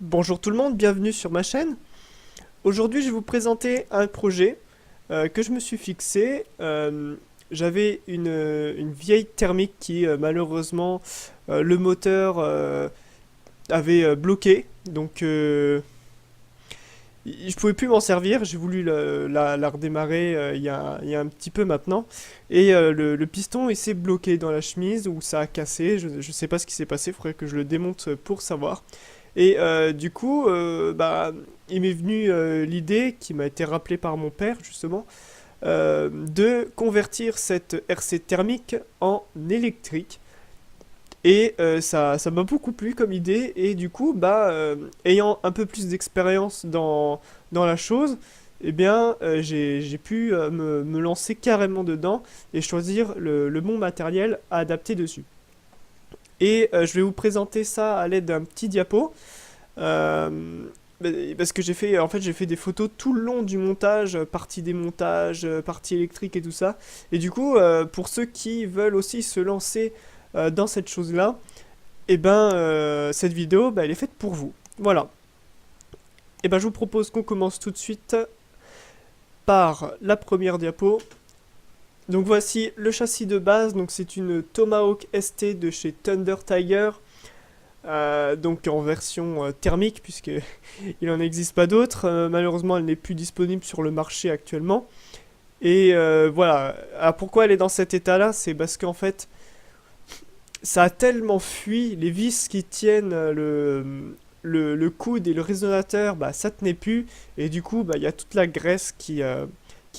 Bonjour tout le monde, bienvenue sur ma chaîne. Aujourd'hui je vais vous présenter un projet que je me suis fixé. J'avais une vieille thermique qui malheureusement le moteur avait bloqué. Donc je pouvais plus m'en servir. J'ai voulu la redémarrer il y a un petit peu maintenant. Et le piston il s'est bloqué dans la chemise ou ça a cassé. Je sais pas ce qui s'est passé, il faudrait que je le démonte pour savoir. Et du coup, il m'est venu l'idée, qui m'a été rappelée par mon père justement, de convertir cette RC thermique en électrique. Et ça m'a beaucoup plu comme idée. Et du coup, ayant un peu plus d'expérience dans la chose, eh bien, j'ai pu me lancer carrément dedans et choisir le bon matériel à adapter dessus. Et je vais vous présenter ça à l'aide d'un petit diapo. Euh, Parce que j'ai fait des photos tout le long du montage, partie démontage, partie électrique et tout ça. Et du coup, pour ceux qui veulent aussi se lancer dans cette chose-là, cette vidéo, elle est faite pour vous. Voilà. Et ben, je vous propose qu'on commence tout de suite par la première diapo. Donc voici le châssis de base. Donc c'est une Tomahawk ST de chez Thunder Tiger. Donc en version thermique puisque il n'en existe pas d'autres. Malheureusement, elle n'est plus disponible sur le marché actuellement. Et voilà. Alors, pourquoi elle est dans cet état-là? C'est parce qu'en fait, ça a tellement fui, les vis qui tiennent le coude et le résonateur, ça tenait plus. Et du coup, il y a toute la graisse qui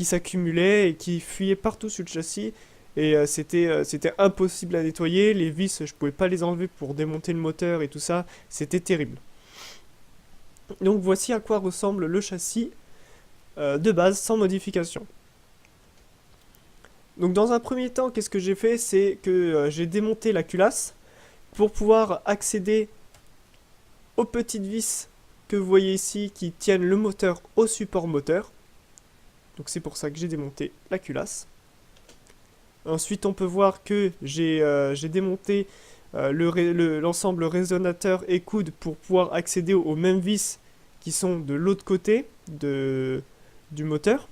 s'accumulait et qui fuyait partout sur le châssis. Et c'était impossible à nettoyer. Les vis, je pouvais pas les enlever pour démonter le moteur et tout ça. C'était terrible. Donc voici à quoi ressemble le châssis de base sans modification. Donc dans un premier temps, qu'est-ce que j'ai fait? C'est que j'ai démonté la culasse pour pouvoir accéder aux petites vis que vous voyez ici qui tiennent le moteur au support moteur. Donc c'est pour ça que j'ai démonté la culasse. Ensuite, on peut voir que j'ai démonté l'ensemble résonateur et coude pour pouvoir accéder aux mêmes vis qui sont de l'autre côté du moteur.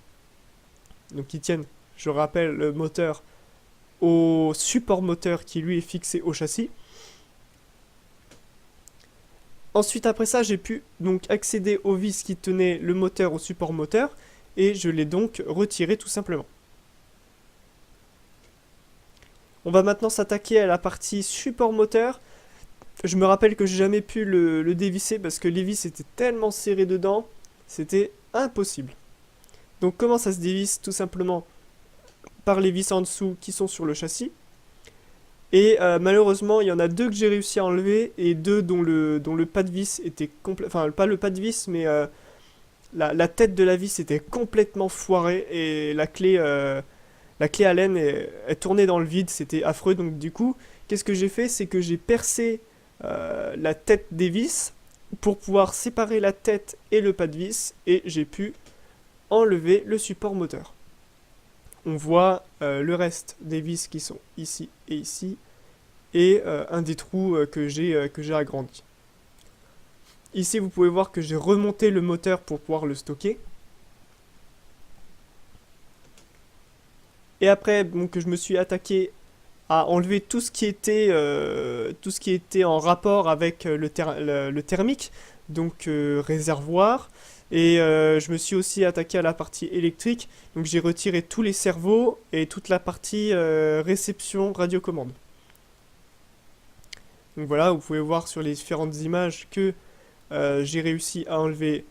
Donc qui tiennent, je rappelle, le moteur au support moteur qui lui est fixé au châssis. Ensuite, après ça, j'ai pu donc accéder aux vis qui tenaient le moteur au support moteur et je l'ai donc retiré tout simplement. On va maintenant s'attaquer à la partie support moteur. Je me rappelle que j'ai jamais pu le dévisser parce que les vis étaient tellement serrées dedans, c'était impossible. Donc comment ça se dévisse? Tout simplement par les vis en dessous qui sont sur le châssis. Et malheureusement, il y en a deux que j'ai réussi à enlever et deux dont le pas de vis était complet. Enfin, pas le pas de vis, mais la tête de la vis était complètement foirée et la clé Allen est tournée dans le vide, c'était affreux. Donc du coup, qu'est-ce que j'ai fait? C'est que j'ai percé la tête des vis pour pouvoir séparer la tête et le pas de vis et j'ai pu enlever le support moteur. On voit le reste des vis qui sont ici et un des trous que j'ai agrandi. Ici, vous pouvez voir que j'ai remonté le moteur pour pouvoir le stocker. Et après, donc, je me suis attaqué à enlever tout ce qui était en rapport avec le thermique, donc réservoir. Et je me suis aussi attaqué à la partie électrique, donc j'ai retiré tous les servos et toute la partie réception radiocommande. Donc voilà, vous pouvez voir sur les différentes images que j'ai réussi à enlever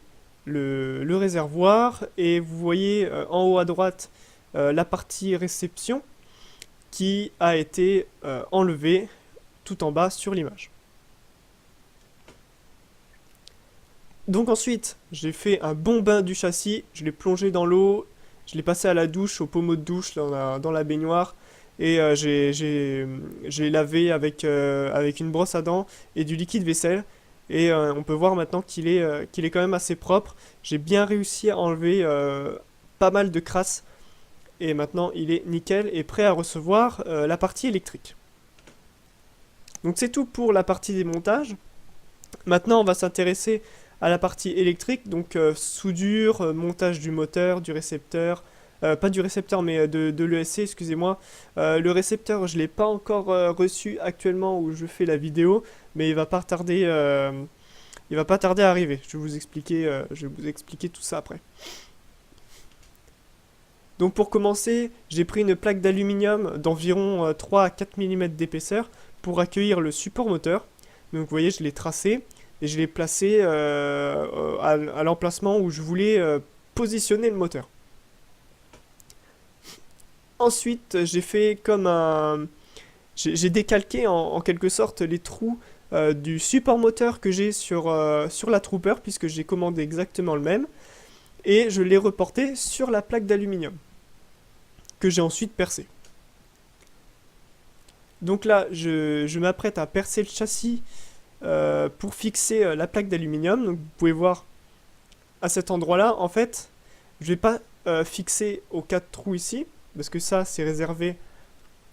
le réservoir et vous voyez en haut à droite la partie réception qui a été enlevée tout en bas sur l'image. Donc ensuite, j'ai fait un bon bain du châssis, je l'ai plongé dans l'eau, je l'ai passé à la douche, au pommeau de douche dans la baignoire, et j'ai lavé avec une brosse à dents et du liquide vaisselle. Et on peut voir maintenant qu'il est quand même assez propre. J'ai bien réussi à enlever pas mal de crasse. Et maintenant, il est nickel et prêt à recevoir la partie électrique. Donc c'est tout pour la partie démontage. Maintenant, on va s'intéresser à la partie électrique, donc soudure, montage du moteur, du récepteur, pas du récepteur, mais de l'ESC, excusez-moi. Le récepteur, je ne l'ai pas encore reçu actuellement où je fais la vidéo, mais il va pas tarder à arriver. Je vais vous expliquer tout ça après. Donc pour commencer, j'ai pris une plaque d'aluminium d'environ 3 à 4 mm d'épaisseur pour accueillir le support moteur. Donc vous voyez, je l'ai tracé et je l'ai placé à l'emplacement où je voulais positionner le moteur. Ensuite, j'ai fait comme un... J'ai décalqué en quelque sorte les trous du support moteur que j'ai sur la Trooper, puisque j'ai commandé exactement le même, et je l'ai reporté sur la plaque d'aluminium, que j'ai ensuite percé. Donc là, je m'apprête à percer le châssis pour fixer la plaque d'aluminium. Donc vous pouvez voir à cet endroit-là, en fait, je ne vais pas fixer aux 4 trous ici, parce que ça, c'est réservé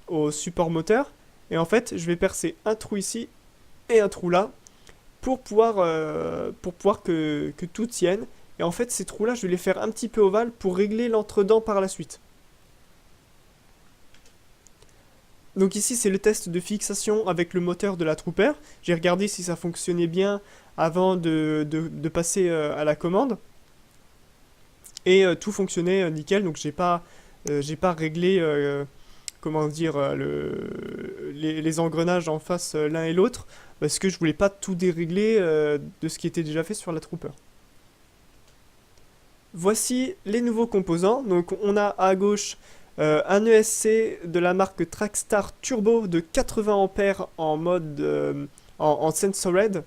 au support moteur. Et en fait, je vais percer un trou ici et un trou là pour pouvoir que tout tienne. Et en fait, ces trous-là, je vais les faire un petit peu ovales pour régler l'entredent par la suite. Donc ici, c'est le test de fixation avec le moteur de la Trooper. J'ai regardé si ça fonctionnait bien avant de passer à la commande. Et tout fonctionnait nickel, donc j'ai pas réglé comment dire, les engrenages en face l'un et l'autre, parce que je voulais pas tout dérégler de ce qui était déjà fait sur la Trooper. Voici les nouveaux composants. Donc on a à gauche un ESC de la marque Trackstar Turbo de 80 A en mode en Sensored.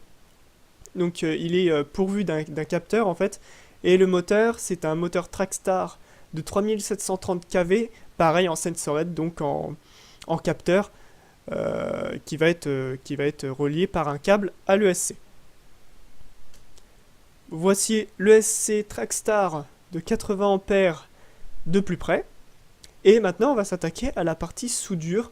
Donc il est pourvu d'un capteur en fait. Et le moteur, c'est un moteur Trackstar de 3730 kV, pareil en Sensored, donc en capteur, qui va être relié par un câble à l'ESC. Voici l'ESC Trackstar de 80 A de plus près. Et maintenant, on va s'attaquer à la partie soudure,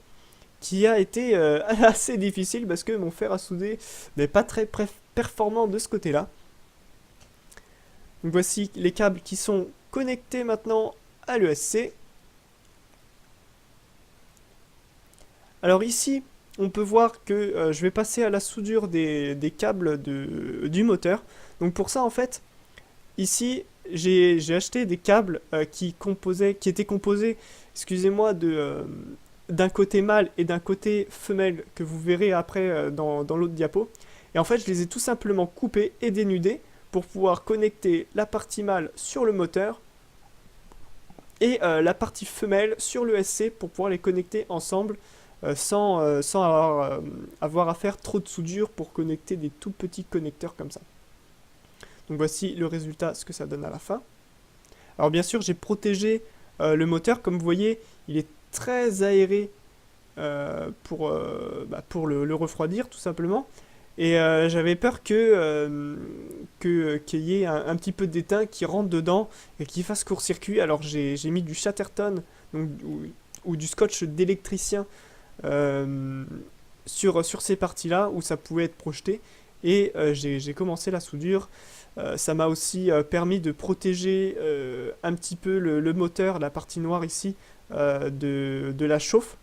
qui a été assez difficile parce que mon fer à souder n'est pas très performant de ce côté-là. Donc voici les câbles qui sont connectés maintenant à l'ESC. Alors ici, on peut voir que je vais passer à la soudure des câbles du moteur. Donc pour ça, en fait, ici, j'ai acheté des câbles qui étaient composés, excusez-moi, d'un côté mâle et d'un côté femelle, que vous verrez après dans l'autre diapo. Et en fait, je les ai tout simplement coupés et dénudés pour pouvoir connecter la partie mâle sur le moteur et la partie femelle sur le SC pour pouvoir les connecter ensemble sans avoir à faire trop de soudure pour connecter des tout petits connecteurs comme ça. Donc voici le résultat, ce que ça donne à la fin. Alors bien sûr, j'ai protégé le moteur. Comme vous voyez, il est très aéré pour le refroidir, tout simplement. Et j'avais peur qu'il y ait un petit peu d'étain qui rentre dedans et qui fasse court-circuit. Alors j'ai mis du Chatterton ou du scotch d'électricien sur ces parties-là où ça pouvait être projeté. Et j'ai commencé la soudure. Ça m'a aussi permis de protéger un petit peu le moteur, la partie noire ici, de la chauffe.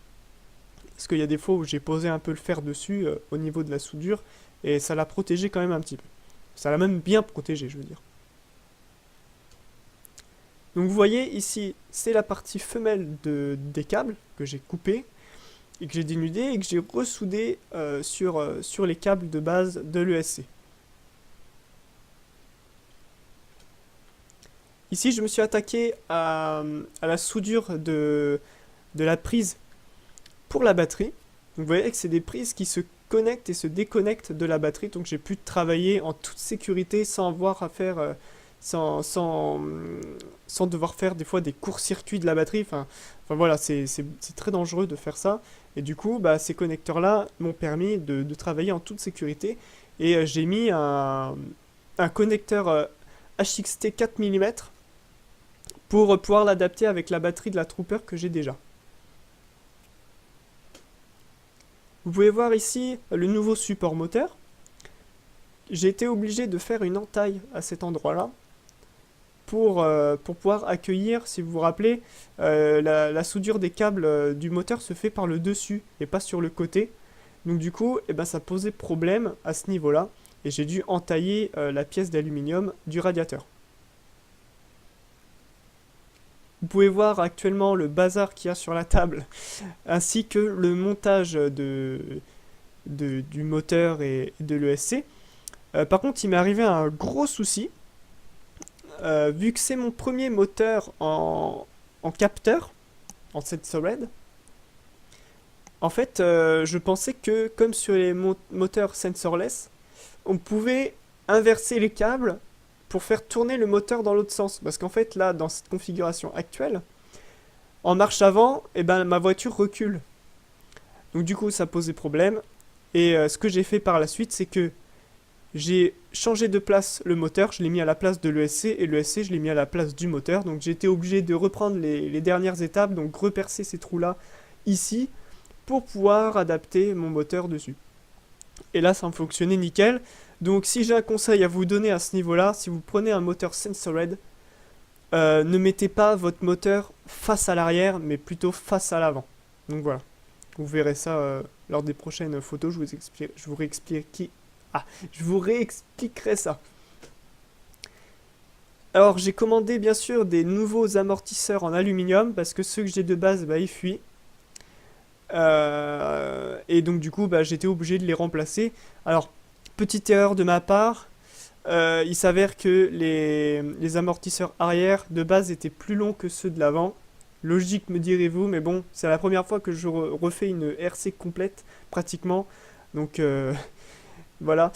Parce qu'il y a des fois où j'ai posé un peu le fer dessus au niveau de la soudure et ça l'a protégé quand même un petit peu. Ça l'a même bien protégé, je veux dire. Donc vous voyez ici, c'est la partie femelle des câbles que j'ai coupé et que j'ai dénudé et que j'ai ressoudé sur les câbles de base de l'ESC. Ici, je me suis attaqué à la soudure de la prise pour la batterie. Donc, vous voyez que c'est des prises qui se connectent et se déconnectent de la batterie. Donc j'ai pu travailler en toute sécurité sans avoir à faire, sans devoir faire des fois des courts-circuits de la batterie. Enfin voilà, c'est très dangereux de faire ça. Et du coup, ces connecteurs-là m'ont permis de travailler en toute sécurité. Et j'ai mis un connecteur HXT 4 mm pour pouvoir l'adapter avec la batterie de la Trooper que j'ai déjà. Vous pouvez voir ici le nouveau support moteur. j'ai été obligé de faire une entaille à cet endroit-là pour pouvoir accueillir, si vous vous rappelez, la soudure des câbles du moteur se fait par le dessus et pas sur le côté. Donc du coup, eh ben, ça posait problème à ce niveau-là et j'ai dû entailler la pièce d'aluminium du radiateur. Vous pouvez voir actuellement le bazar qu'il y a sur la table, ainsi que le montage du moteur et de l'ESC. Par contre, il m'est arrivé un gros souci. Vu que c'est mon premier moteur en capteur, en sensored, en fait, je pensais que, comme sur les moteurs sensorless, on pouvait inverser les câbles pour faire tourner le moteur dans l'autre sens. Parce qu'en fait, là, dans cette configuration actuelle, en marche avant, eh ben, ma voiture recule. Donc du coup, ça posait problème. Et ce que j'ai fait par la suite, c'est que j'ai changé de place le moteur, je l'ai mis à la place de l'ESC, et l'ESC, je l'ai mis à la place du moteur. Donc j'ai été obligé de reprendre les dernières étapes, donc repercer ces trous-là ici, pour pouvoir adapter mon moteur dessus. Et là, ça a fonctionné nickel. Donc si j'ai un conseil à vous donner à ce niveau-là, si vous prenez un moteur Sensored, ne mettez pas votre moteur face à l'arrière, mais plutôt face à l'avant. Donc voilà, vous verrez ça lors des prochaines photos, je vous réexpliquerai ça. Alors j'ai commandé bien sûr des nouveaux amortisseurs en aluminium, parce que ceux que j'ai de base, bah, ils fuient. Et donc du coup, bah, j'étais obligé de les remplacer. Alors, petite erreur de ma part, il s'avère que les amortisseurs arrière de base étaient plus longs que ceux de l'avant. Logique, me direz-vous, mais bon, c'est la première fois que je refais une RC complète, pratiquement. Donc voilà.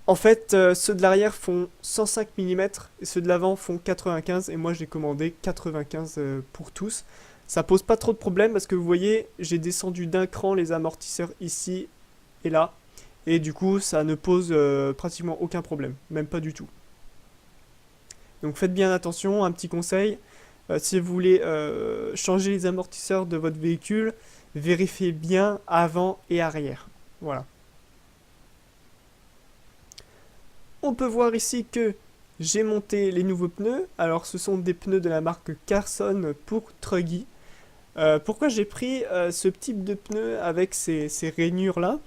En fait, ceux de l'arrière font 105 mm et ceux de l'avant font 95, et moi j'ai commandé 95 pour tous. Ça pose pas trop de problème parce que vous voyez, j'ai descendu d'un cran les amortisseurs ici et là. Et du coup, ça ne pose pratiquement aucun problème, même pas du tout. Donc faites bien attention, un petit conseil. Si vous voulez changer les amortisseurs de votre véhicule, vérifiez bien avant et arrière. Voilà. On peut voir ici que j'ai monté les nouveaux pneus. Alors ce sont des pneus de la marque Carson pour Truggy. Pourquoi j'ai pris ce type de pneu avec ces rainures là?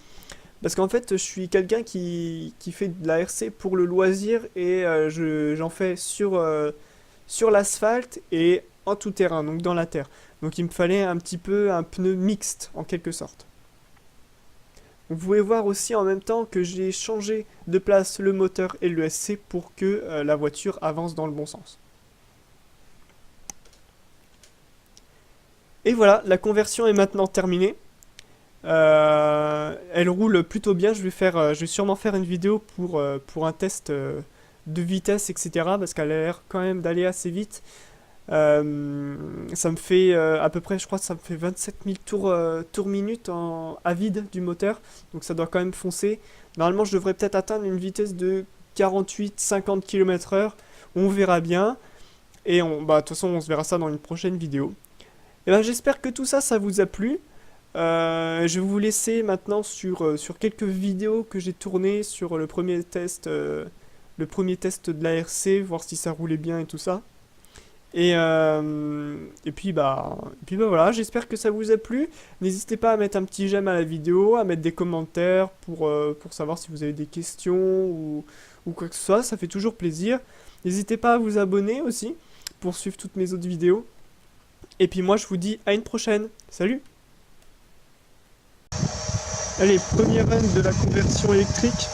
Parce qu'en fait je suis quelqu'un qui fait de la RC pour le loisir, et j'en fais sur l'asphalte et en tout terrain, donc dans la terre. Donc il me fallait un petit peu un pneu mixte en quelque sorte. Vous pouvez voir aussi en même temps que j'ai changé de place le moteur et l'ESC pour que la voiture avance dans le bon sens. Et voilà, la conversion est maintenant terminée. Elle roule plutôt bien. Je vais sûrement faire une vidéo pour un test de vitesse, etc. Parce qu'elle a l'air quand même d'aller assez vite. Ça me fait à peu près, je crois que ça me fait 27 000 tours minute à vide du moteur. Donc ça doit quand même foncer. Normalement, je devrais peut-être atteindre une vitesse de 48-50 km/h. On verra bien. Et de toute façon, on se verra ça dans une prochaine vidéo. Et ben, j'espère que tout ça, ça vous a plu. Je vais vous laisser maintenant sur quelques vidéos que j'ai tournées sur le premier test de la RC, voir si ça roulait bien et tout ça. Et puis voilà, j'espère que ça vous a plu. N'hésitez pas à mettre un petit j'aime à la vidéo, à mettre des commentaires pour savoir si vous avez des questions ou quoi que ce soit, ça fait toujours plaisir. N'hésitez pas à vous abonner aussi pour suivre toutes mes autres vidéos. Et puis moi je vous dis à une prochaine. Salut! Allez, premier run de la conversion électrique.